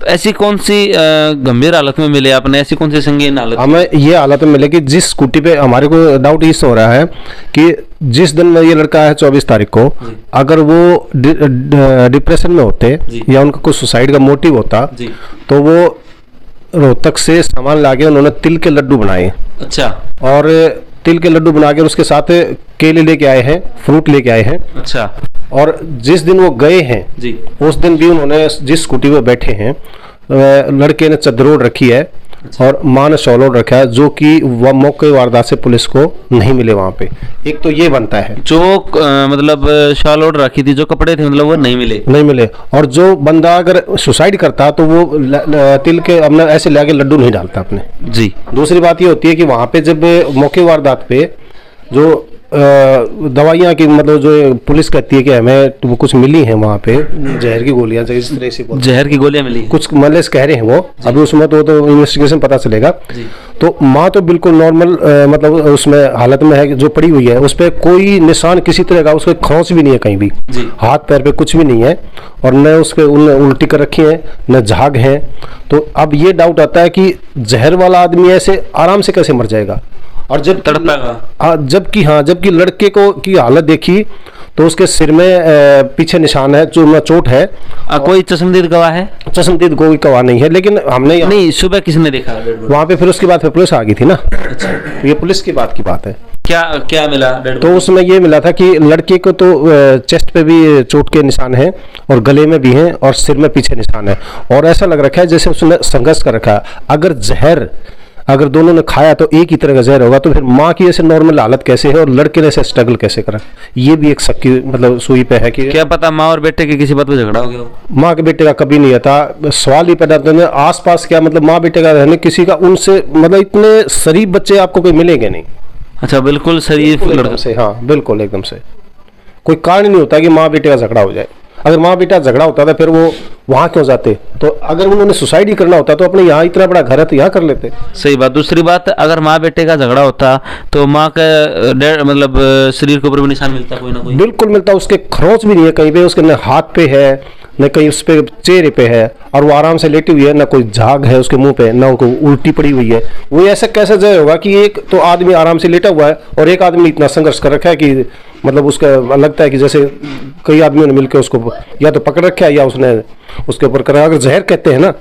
तो ऐसी कौन सी गंभीर हालत में मिले आपने, ऐसी कौन सी संगीन हालत? हमें ये हालत में मिले कि जिस स्कूटी पे हमारे को डाउट इस हो रहा है कि जिस दिन ये लड़का है 24 तारीख को, अगर वो डिप्रेशन में होते या उनका कोई सुसाइड का मोटिव होता तो वो रोहतक से सामान लाके उन्होंने तिल के लड्डू बनाए। अच्छा। और तिल के लड्डू बना के उसके साथ केले लेके आए हैं, फ्रूट लेके आए हैं। अच्छा। और जिस दिन वो गए हैं जी, उस दिन भी उन्होंने जिस स्कूटी पे बैठे हैं लड़के ने चद्दर ओढ़ रखी है। अच्छा। और माँ ने शॉल ओढ़ रखा है, जो कि वह मौके वारदात से पुलिस को नहीं मिले वहाँ पे। एक तो ये बनता है, जो मतलब शॉल ओढ़ रखी थी, जो कपड़े थे मतलब वो नहीं मिले। और जो बंदा अगर सुसाइड करता तो वो तिल के अपने ऐसे लाके लड्डू नहीं डालता अपने। जी। दूसरी बात ये होती है कि वहाँ पे जब मौके वारदात पे जो दवाइयाँ की मतलब जो पुलिस कहती है कि हमें तो कुछ मिली हैं वहाँ पे, जहर की गोलियाँ, इस तरह से जहर की गोलियाँ मिली कुछ मतलब कह रहे हैं वो, अभी उसमें तो इन्वेस्टिगेशन पता चलेगा। तो माँ तो बिल्कुल नॉर्मल मतलब उसमें हालत में है, जो पड़ी हुई है उस पर कोई निशान किसी तरह का, उसके खौंच भी नहीं है कहीं भी, हाथ पैर पे कुछ भी नहीं है, और न उसके उल्टी कर रखी है न झाग है। तो अब ये डाउट आता है कि जहर वाला आदमी ऐसे आराम से कैसे मर जाएगा। और जब तड़पेगा, जबकि लड़के को की हालत देखी तो उसके सिर में पीछे निशान है, जो चोट है। कोई चश्मदीद गवाह है? चश्मदीद कोई गवाह नहीं है, लेकिन हमने नहीं, सुबह किसने देखा वहाँ पे? फिर उसके बाद फिर पुलिस आ गई थी ना। अच्छा। ये पुलिस की बात है। क्या मिला? तो उसमें ये मिला था कि लड़के को तो चेस्ट पे भी चोट के निशान हैं और गले में भी हैं और सिर में पीछे निशान है, और ऐसा लग रखा है जैसे उसने संघर्ष कर रखा है। अगर दोनों ने खाया तो एक ही तरह का जहर होगा, तो फिर माँ की ऐसे नॉर्मल हालत कैसे है और लड़के ने ऐसे स्ट्रगल कैसे करा? ये भी एक शक की मतलब सुई पे है कि क्या पता माँ और बेटे के किसी बात पे झगड़ा हो गया। माँ के बेटे का कभी नहीं था, सवाल ही पैदा होता है आसपास क्या मतलब माँ बेटे का रहने किसी का, उनसे मतलब इतने शरीफ बच्चे आपको कोई मिलेंगे नहीं। अच्छा, बिल्कुल शरीफ लड़के से, हाँ बिल्कुल एकदम से। कोई कारण नहीं होता कि माँ बेटे का झगड़ा हो जाए। अगर माँ बेटा झगड़ा होता था फिर वो वहाँ क्यों जाते? तो अगर उन्होंने सुसाइड ही करना होता तो अपने यहाँ इतना बड़ा घर है तो यहाँ कर लेते। सही बात। दूसरी बात, अगर माँ बेटे का झगड़ा होता तो माँ का मतलब शरीर के ऊपर भी निशान मिलता कोई ना कोई? बिल्कुल मिलता। उसके खरोंच भी नहीं है कहीं पे, उसके न हाथ पे है न कहीं उस पे चेहरे पे है, और वो आराम से लेटी हुई है, ना कोई झाग है उसके मुंह पे, ना उनको उल्टी पड़ी हुई है। वो ऐसा कैसे जय होगा कि एक तो आदमी आराम से लेटा हुआ है और एक आदमी इतना संघर्ष कर रखा है कि मतलब उसका लगता है कि जैसे कई आदमियों ने मिलकर उसको या तो पकड़ रखा है या उसने उसके ऊपर करा। अगर जहर कहते हैं ना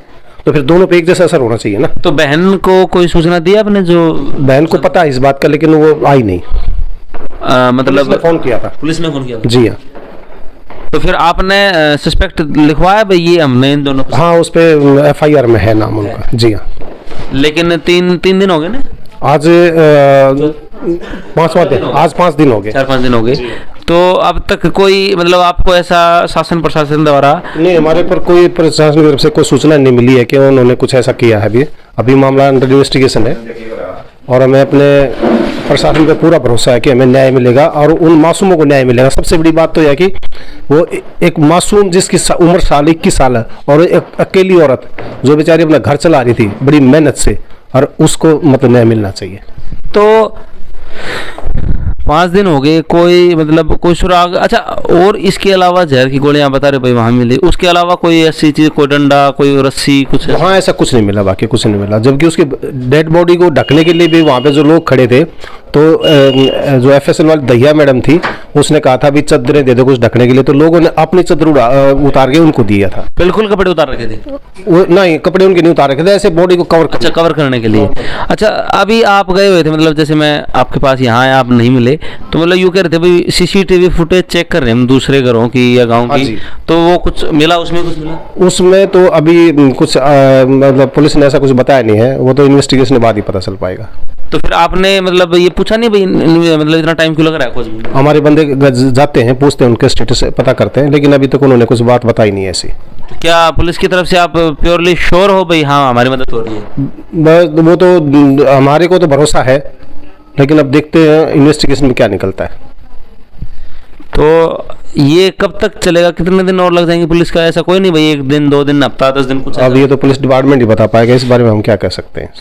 तो फिर दोनों पे एक जैसा असर होना चाहिए ना। तो बहन को कोई सूचना दी आपने? जो बहन को पता है इस बात का, लेकिन वो आई नहीं। मतलब फोन किया था, पुलिस ने फोन किया था? जी हाँ। तो फिर आपने सस्पेक्ट लिखवाया भाई ये हमने इन दोनों? हाँ, उस पे FIR में है नाम उनका। जी हाँ। लेकिन तीन दिन हो गए ना आज? 5वां दिन, आज 5 दिन हो गए, 4-5 दिन हो गए। तो अब तक कोई मतलब आपको ऐसा शासन प्रशासन द्वारा? नहीं, हमारे पर कोई प्रशासन की तरफ से कोई सूचना नहीं मिली है कि उन्होंने कुछ ऐसा किया है। अभी मामला अंडर इन्वेस्टिगेशन है और हमें अपने प्रशासन पे पूरा भरोसा है कि हमें न्याय मिलेगा और उन मासूमों को न्याय मिलेगा। सबसे बड़ी बात तो यह कि वो एक मासूम जिसकी उम्र 21 साल है और एक अकेली औरत जो बेचारी अपना घर चला रही थी बड़ी मेहनत से, और उसको मतलब न्याय मिलना चाहिए। तो 5 दिन हो गए, कोई मतलब कोई सुराग? अच्छा, और इसके अलावा जहर की गोलियां बता रहे भाई वहां मिली, उसके अलावा कोई ऐसी चीज, कोई डंडा, कोई रस्सी, कुछ? वहाँ ऐसा कुछ नहीं मिला, बाकी कुछ नहीं मिला। जबकि उसकी डेड बॉडी को ढकने के लिए भी वहाँ पे जो लोग खड़े थे, तो जो FSL वाली दहिया मैडम थी उसने कहा था भी चद्दरें दे दो कुछ ढकने के लिए, तो लोगों ने अपनी चद्दर उतार के उनको दिया था। बिल्कुल कपड़े उतार रखे थे? वो नहीं, कपड़े उनके नहीं उतार रखे थे, ऐसे बॉडी को कवर। अच्छा, कवर करने के लिए। अच्छा, अभी आप गए हुए थे मतलब जैसे मैं आपके पास यहाँ आया, आप नहीं मिले, तो मतलब यूँ कह रहे थे भाई CCTV फुटेज चेक कर रहे हैं हम दूसरे घरों की या गाँव की, तो वो कुछ मिला? उसमें कुछ मिला? उसमें तो अभी कुछ मतलब पुलिस ने ऐसा कुछ बताया नहीं है, वो तो इन्वेस्टिगेशन के बाद ही पता चल पाएगा। तो फिर आपने मतलब ये पूछा नहीं भाई मतलब इतना टाइम क्यों लग रहा है खोज में? हमारे बंदे जाते हैं, पूछते हैं, उनके स्टेटस पता करते हैं, लेकिन अभी तक उन्होंने कुछ बात बताई नहीं ऐसी। तो क्या पुलिस की तरफ से आप प्योरली श्योर हो भाई हाँ हमारी मदद हो रही है? वो तो हमारे को तो भरोसा है, लेकिन अब देखते हैं इन्वेस्टिगेशन में क्या निकलता है। तो ये कब तक चलेगा? कितने दिन और लग जाएंगे पुलिस का? ऐसा कोई नहीं भाई 1 दिन 2 दिन हफ्ता 10 दिन कुछ? अब ये तो पुलिस डिपार्टमेंट ही बता पाएगा, इस बारे में हम क्या कह सकते हैं।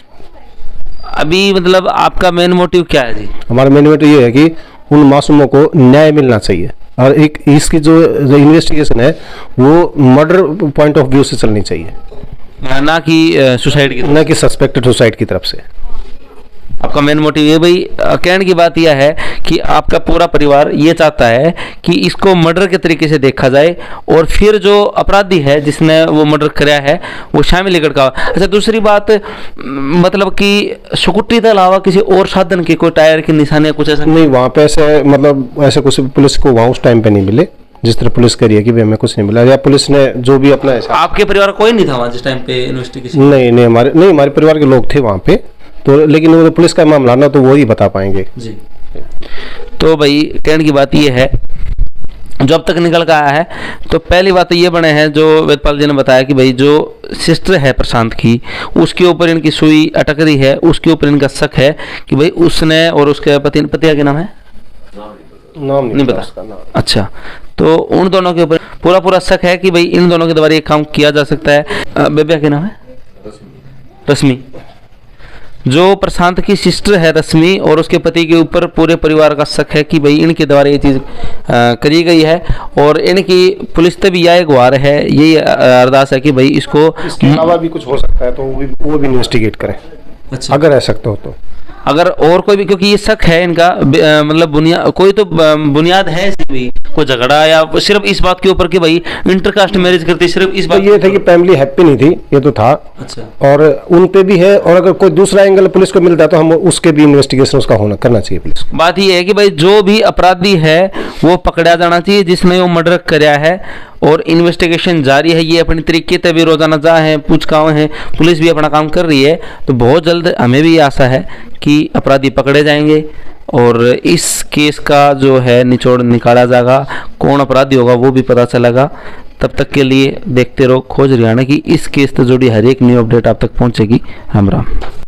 अभी मतलब आपका मेन मोटिव क्या है जी? हमारा मेन मोटिव ये है कि उन मासूमों को न्याय मिलना चाहिए, और एक इसकी जो इन्वेस्टिगेशन है वो मर्डर पॉइंट ऑफ व्यू से चलनी चाहिए। ना कि सुसाइड की। न कि सस्पेक्टेड सुसाइड की तरफ से। आपका मेन मोटिव ये भाई कहने की बात यह है कि आपका पूरा परिवार ये चाहता है कि इसको मर्डर के तरीके से देखा जाए और फिर जो अपराधी है जिसने वो मर्डर कराया है वो शामिल लड़का। अच्छा, दूसरी बात मतलब कि स्कूटी के अलावा किसी और साधन की कोई टायर की निशानियाँ कुछ ऐसा नहीं, वहाँ पे ऐसे मतलब ऐसे कुछ पुलिस को वहाँ उस टाइम पे नहीं मिले जिस तरह पुलिस करी है कि भाई हमें कुछ नहीं मिला, या पुलिस ने जो भी अपना ऐसा। आपके परिवार कोई नहीं था वहाँ जिस टाइम पे इन्वेस्टिगेशन? नहीं, हमारे परिवार के लोग थे वहाँ पे, तो लेकिन वो पुलिस का मामला ना, तो वो ही बता पाएंगे जी। तो भाई कहने की बात ये है, जो अब तक निकल कर आया है, तो पहली बात तो ये बने हैं जो वेदपाल जी ने बताया कि भाई जो सिस्टर है प्रशांत की, उसके ऊपर इनकी सुई अटक रही है, उसके ऊपर इनका शक है कि भाई उसने, और उसके पतिया के नाम है, नाम नहीं पता। अच्छा, तो उन दोनों के ऊपर पूरा शक है कि भाई इन दोनों के द्वारा ये काम किया जा सकता है। बेबिया के नाम है रश्मि, जो प्रशांत की सिस्टर है रश्मि, और उसके पति के ऊपर पूरे परिवार का शक है कि भाई इनके द्वारा ये चीज़ करी गई है, और इनकी पुलिस से भी यह गुहार है, यही अरदास है कि भाई इसको इसके अलावा भी कुछ हो सकता है तो वो भी इन्वेस्टिगेट करें। अच्छा, अगर ऐसा सकता हो तो, अगर और कोई भी, क्योंकि ये शक है इनका मतलब कोई तो बुनियाद है इसमें भी, कोई झगड़ा या सिर्फ इस बात के ऊपर कि भाई इंटरकास्ट मैरिज करती, सिर्फ इस बात तो ये था कि फैमिली हैप्पी नहीं थी, ये तो था। अच्छा, और उन पे भी है, और अगर कोई दूसरा एंगल पुलिस को मिलता है तो हम उसके भी इन्वेस्टिगेशन उसका करना चाहिए पुलिस को। बात ये है कि भाई जो भी अपराधी है वो पकड़ा जाना चाहिए जिसने वो मर्डर कराया है, और इन्वेस्टिगेशन जारी है। ये अपने तरीके से भी रोजाना जा है, पूछताछ है, पुलिस भी अपना काम कर रही है, तो बहुत जल्द हमें भी आशा है कि अपराधी पकड़े जाएंगे और इस केस का जो है निचोड़ निकाला जाएगा, कौन अपराधी होगा वो भी पता चलेगा। तब तक के लिए देखते रहो खोज हरियाणा की, इस केस से जुड़ी हर एक न्यू अपडेट आप तक पहुंचेगी। राम राम।